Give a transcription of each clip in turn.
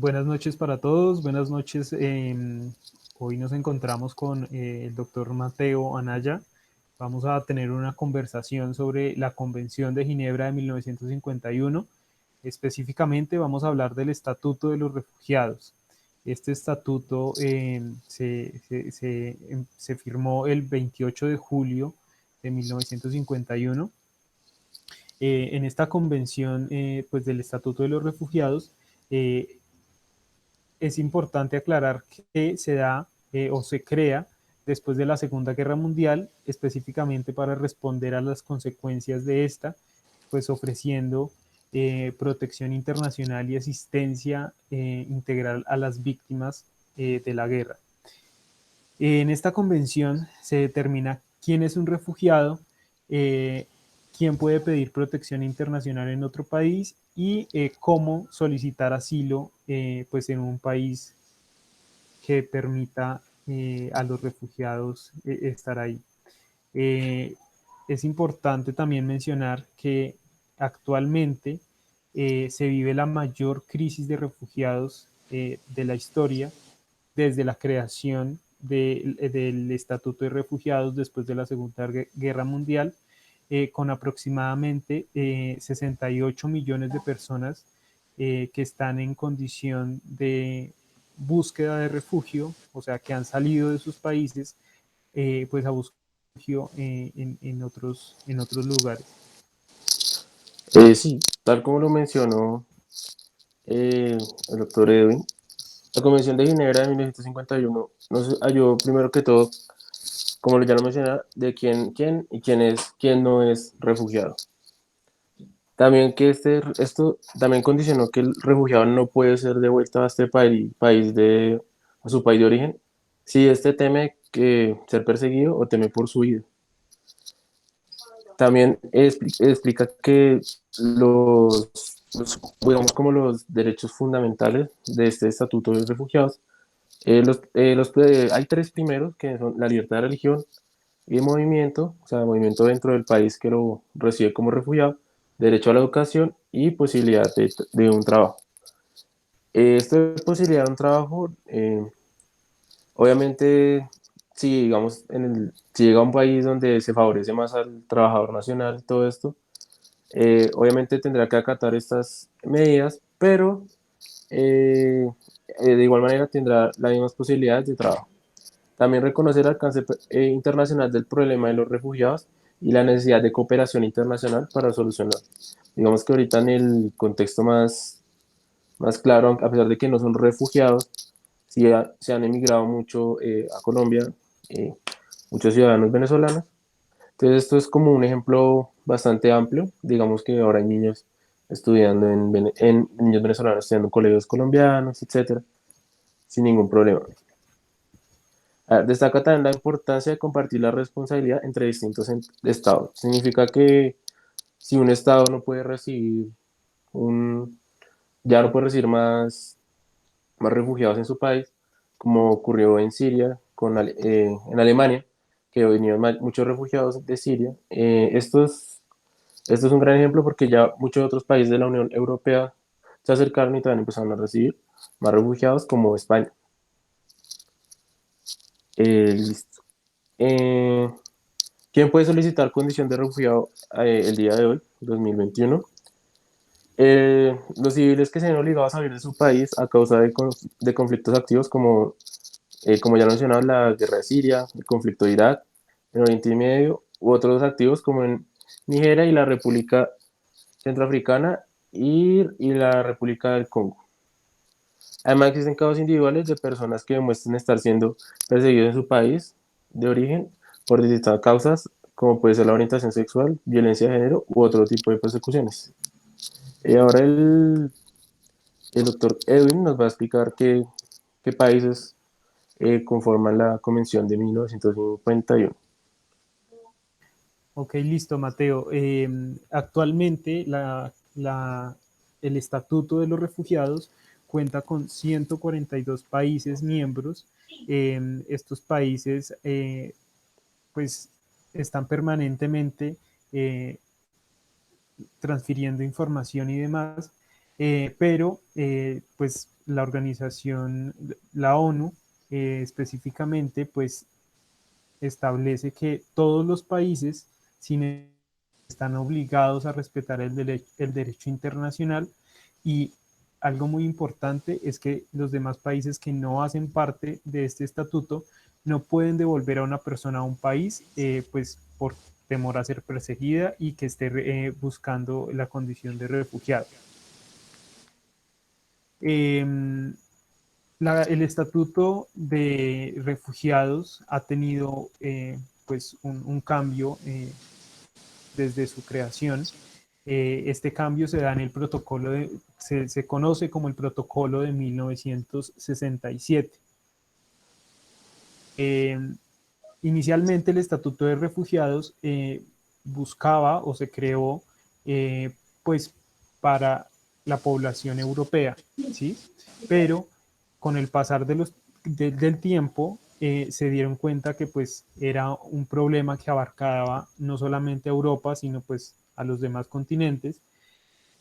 Buenas noches para todos, buenas noches. Hoy nos encontramos con el doctor Mateo Anaya. Vamos a tener una conversación sobre la Convención de Ginebra de 1951. Específicamente vamos a hablar del Estatuto de los Refugiados. Este estatuto se firmó el 28 de julio de 1951. En esta convención pues del Estatuto de los Refugiados, eh, es importante aclarar que se da o se crea después de la Segunda Guerra Mundial, específicamente para responder a las consecuencias de esta, pues ofreciendo protección internacional y asistencia integral a las víctimas de la guerra. En esta convención se determina quién es un refugiado, eh, quién puede pedir protección internacional en otro país y cómo solicitar asilo pues en un país que permita a los refugiados estar ahí. Eh, es importante también mencionar que actualmente se vive la mayor crisis de refugiados de la historia desde la creación del Estatuto de Refugiados después de la Segunda Guerra Mundial, con aproximadamente 68 millones de personas que están en condición de búsqueda de refugio, o sea, que han salido de sus países, pues a buscar refugio en otros lugares. Sí, tal como lo mencionó el doctor Edwin, la Convención de Ginebra de 1951 nos ayudó primero que todo, como ya lo mencioné, de quién y quién no es refugiado. También que esto también condicionó que el refugiado no puede ser devuelto a este a su país de origen, si este teme que ser perseguido o teme por su vida. También explica que digamos, como los derechos fundamentales de este Estatuto de Refugiados, hay tres primeros que son la libertad de religión y de movimiento, o sea, movimiento dentro del país que lo recibe como refugiado, derecho a la educación y posibilidad de un trabajo. Esto de posibilidad de un trabajo, obviamente, si digamos, si llega a un país donde se favorece más al trabajador nacional y todo esto, obviamente tendrá que acatar estas medidas, pero de igual manera tendrá las mismas posibilidades de trabajo. También reconocer el alcance internacional del problema de los refugiados y la necesidad de cooperación internacional para solucionar. Digamos que ahorita en el contexto más claro, a pesar de que no son refugiados, sí se han emigrado mucho a Colombia, eh, muchos ciudadanos venezolanos. Entonces esto es como un ejemplo bastante amplio. Digamos que ahora hay niños estudiando niños venezolanos estudiando en colegios colombianos, etcétera, sin ningún problema. Destaca también la importancia de compartir la responsabilidad entre distintos estados. Significa que si un estado no puede recibir un, ya no puede recibir más refugiados en su país, como ocurrió en Siria, en Alemania, que venían muchos refugiados de Siria. Esto es un gran ejemplo porque ya muchos otros países de la Unión Europea se acercaron y también empezaron a recibir más refugiados, como España. Listo. Eh, ¿Quién puede solicitar condición de refugiado el día de hoy, 2021? Los civiles que se ven obligados a salir de su país a causa de conflictos activos como ya mencionaba, la guerra de Siria, el conflicto de Irak, en Oriente Medio, u otros activos como en Nigeria y la República Centroafricana y la República del Congo. Además, existen casos individuales de personas que demuestran estar siendo perseguidos en su país de origen por distintas causas, como puede ser la orientación sexual, violencia de género u otro tipo de persecuciones. Y ahora el doctor Edwin nos va a explicar qué países conforman la Convención de 1951. Ok, listo, Mateo. Actualmente el Estatuto de los Refugiados cuenta con 142 países miembros. Estos países pues están permanentemente eh, transfiriendo información y demás, pero pues la organización, la ONU, específicamente, pues establece que todos los países, sin están obligados a respetar el derecho internacional y algo muy importante es que los demás países que no hacen parte de este estatuto no pueden devolver a una persona a un país pues por temor a ser perseguida y que esté buscando la condición de refugiado. Eh, el estatuto de refugiados ha tenido pues un cambio desde su creación. Este cambio se da en el protocolo se conoce como el protocolo de 1967. Eh, Inicialmente el Estatuto de Refugiados buscaba o se creó pues para la población europea, ¿sí? Pero con el pasar del tiempo se dieron cuenta que pues era un problema que abarcaba no solamente a Europa, sino pues a los demás continentes.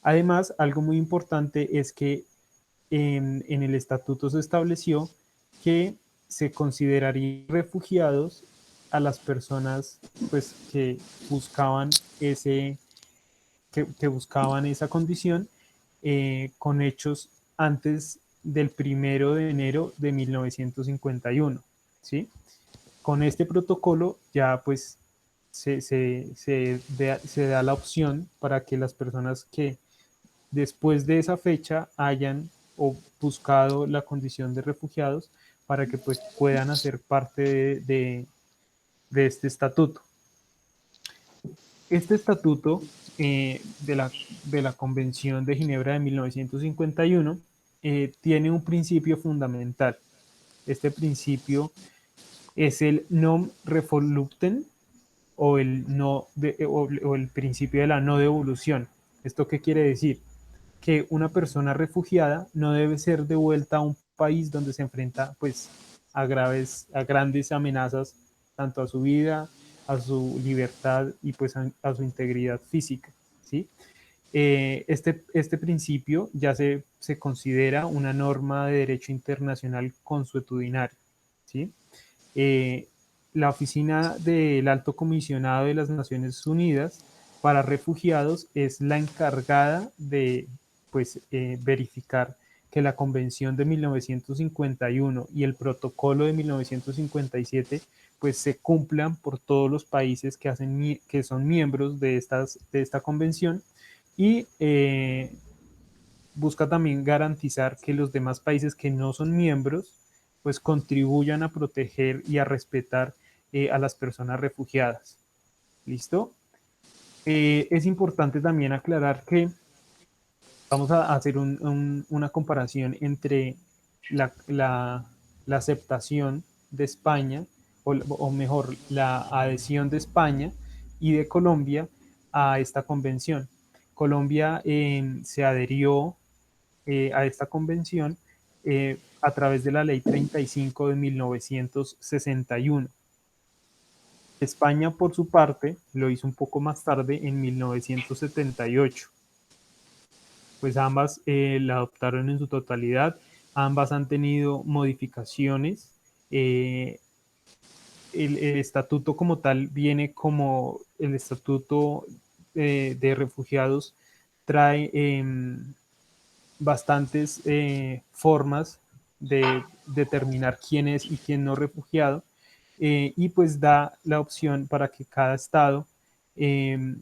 Además, algo muy importante es que en el estatuto se estableció que se consideraría refugiados a las personas pues, buscaban que buscaban esa condición con hechos antes del 1 de enero de 1951, ¿sí? Con este protocolo ya pues se da la opción para que las personas que después de esa fecha hayan o buscado la condición de refugiados para que pues puedan hacer parte de este estatuto. Este estatuto de la Convención de Ginebra de 1951 tiene un principio fundamental. Este principio es el non refoulement o o el principio de la no devolución. ¿Esto qué quiere decir? Que una persona refugiada no debe ser devuelta a un país donde se enfrenta pues a grandes amenazas tanto a su vida, a su libertad y pues a su integridad física, ¿sí? Este principio ya se considera una norma de derecho internacional consuetudinario, ¿sí? Eh, la oficina del Alto Comisionado de las Naciones Unidas para Refugiados es la encargada de pues, verificar que la Convención de 1951 y el Protocolo de 1957 pues se cumplan por todos los países que son miembros de esta convención y busca también garantizar que los demás países que no son miembros pues contribuyan a proteger y a respetar a las personas refugiadas. ¿Listo? Es importante también aclarar que vamos a hacer una comparación entre la aceptación de España, o mejor, la adhesión de España y de Colombia a esta convención. Colombia se adherió a esta convención a través de la Ley 35 de 1961. España, por su parte, lo hizo un poco más tarde, en 1978. Pues ambas la adoptaron en su totalidad, ambas han tenido modificaciones. El estatuto como tal viene como el estatuto de refugiados, trae bastantes formas de determinar quién es y quién no refugiado, y pues da la opción para que cada estado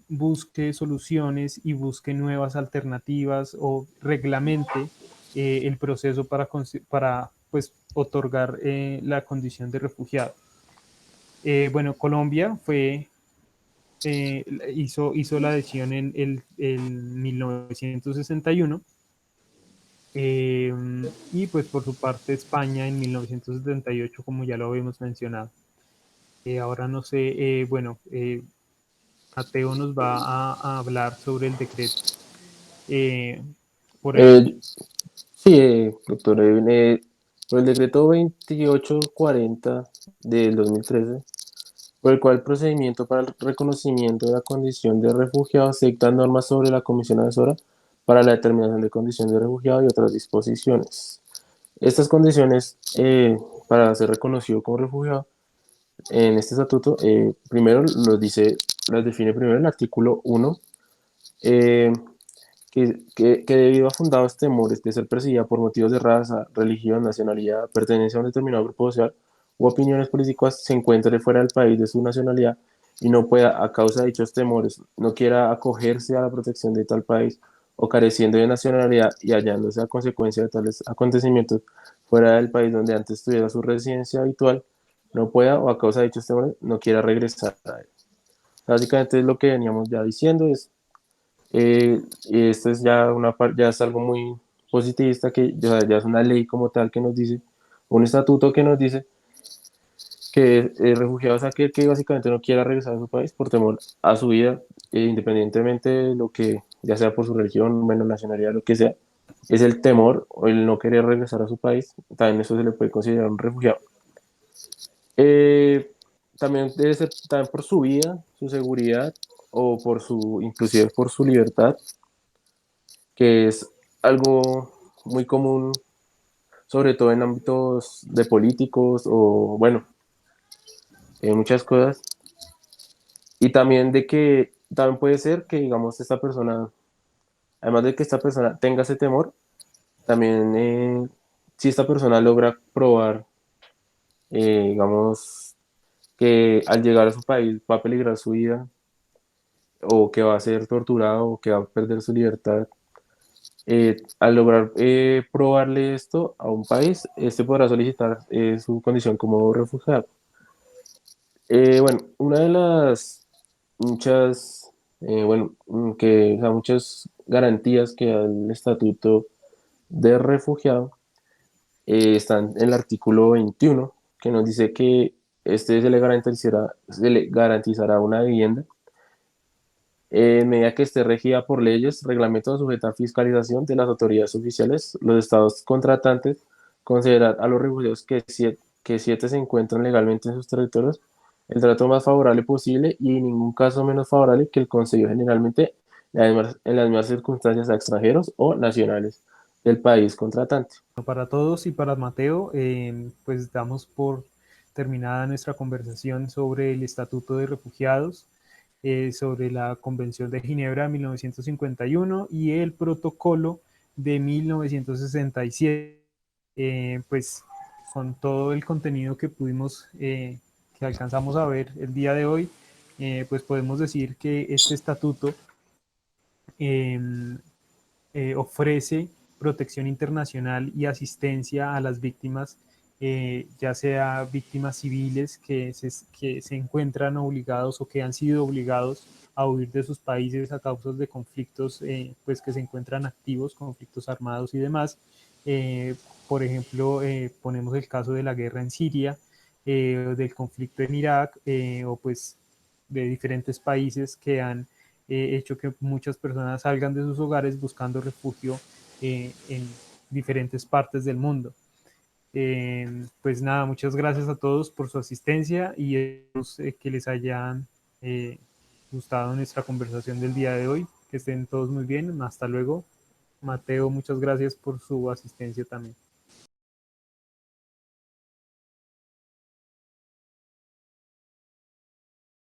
busque soluciones y busque nuevas alternativas o reglamente el proceso para pues, otorgar la condición de refugiado. Bueno, Colombia hizo la adhesión en 1961. Y pues por su parte España en 1978, como ya lo habíamos mencionado. Ahora no sé, bueno, Mateo nos va a hablar sobre el decreto. Eh, por el, Eh, sí, doctor, por el decreto 2840 del 2013, por el cual el procedimiento para el reconocimiento de la condición de refugiado se dictan normas sobre la Comisión Asesora para la determinación de condición de refugiado y otras disposiciones. Estas condiciones para ser reconocido como refugiado en este estatuto, primero las define primero el artículo 1, eh, que debido a fundados temores de ser perseguida por motivos de raza, religión, nacionalidad, pertenencia a un determinado grupo social u opiniones políticas, se encuentre fuera del país de su nacionalidad y no pueda, a causa de dichos temores, no quiera acogerse a la protección de tal país o careciendo de nacionalidad y hallándose a consecuencia de tales acontecimientos fuera del país donde antes tuviera su residencia habitual, no pueda o a causa de dichos temores no quiera regresar a él. Básicamente es lo que veníamos ya diciendo, y esto es ya, ya es algo muy positivista, que ya es una ley como tal que nos dice, un estatuto que nos dice que el refugiado es aquel que básicamente no quiera regresar a su país por temor a su vida, independientemente de lo que, ya sea por su religión, menos nacionalidad, lo que sea, es el temor o el no querer regresar a su país, también eso se le puede considerar un refugiado. Eh, También debe ser también por su vida, su seguridad o por su, inclusive por su libertad, que es algo muy común, sobre todo en ámbitos de políticos o, bueno, muchas cosas. Y también de que, también puede ser que, digamos, esta persona, además de que esta persona tenga ese temor, también si esta persona logra probar, digamos, que al llegar a su país va a peligrar su vida o que va a ser torturado o que va a perder su libertad, al lograr probarle esto a un país, este podrá solicitar su condición como refugiado. Bueno, una de las muchas, o sea, muchas garantías que da el Estatuto de Refugiado están en el artículo 21, que nos dice que se le garantizará una vivienda en medida que esté regida por leyes, reglamentos sujeta a fiscalización de las autoridades oficiales. Los estados contratantes consideran a los refugiados que siete se encuentran legalmente en sus territorios el trato más favorable posible y en ningún caso menos favorable que el concedido generalmente en las mismas circunstancias a extranjeros o nacionales del país contratante. Para todos y para Mateo, pues damos por terminada nuestra conversación sobre el Estatuto de Refugiados, sobre la Convención de Ginebra de 1951 y el Protocolo de 1967. Pues con todo el contenido que pudimos, que alcanzamos a ver el día de hoy, pues podemos decir que este estatuto eh, ofrece protección internacional y asistencia a las víctimas, ya sea víctimas civiles que se encuentran obligados o que han sido obligados a huir de sus países a causa de conflictos pues que se encuentran activos, conflictos armados y demás. Por ejemplo, ponemos el caso de la guerra en Siria, del conflicto en Irak, o pues de diferentes países que han hecho que muchas personas salgan de sus hogares buscando refugio en diferentes partes del mundo. Pues nada, muchas gracias a todos por su asistencia y que les hayan eh, gustado nuestra conversación del día de hoy. Que estén todos muy bien. Hasta luego. Mateo, muchas gracias por su asistencia también.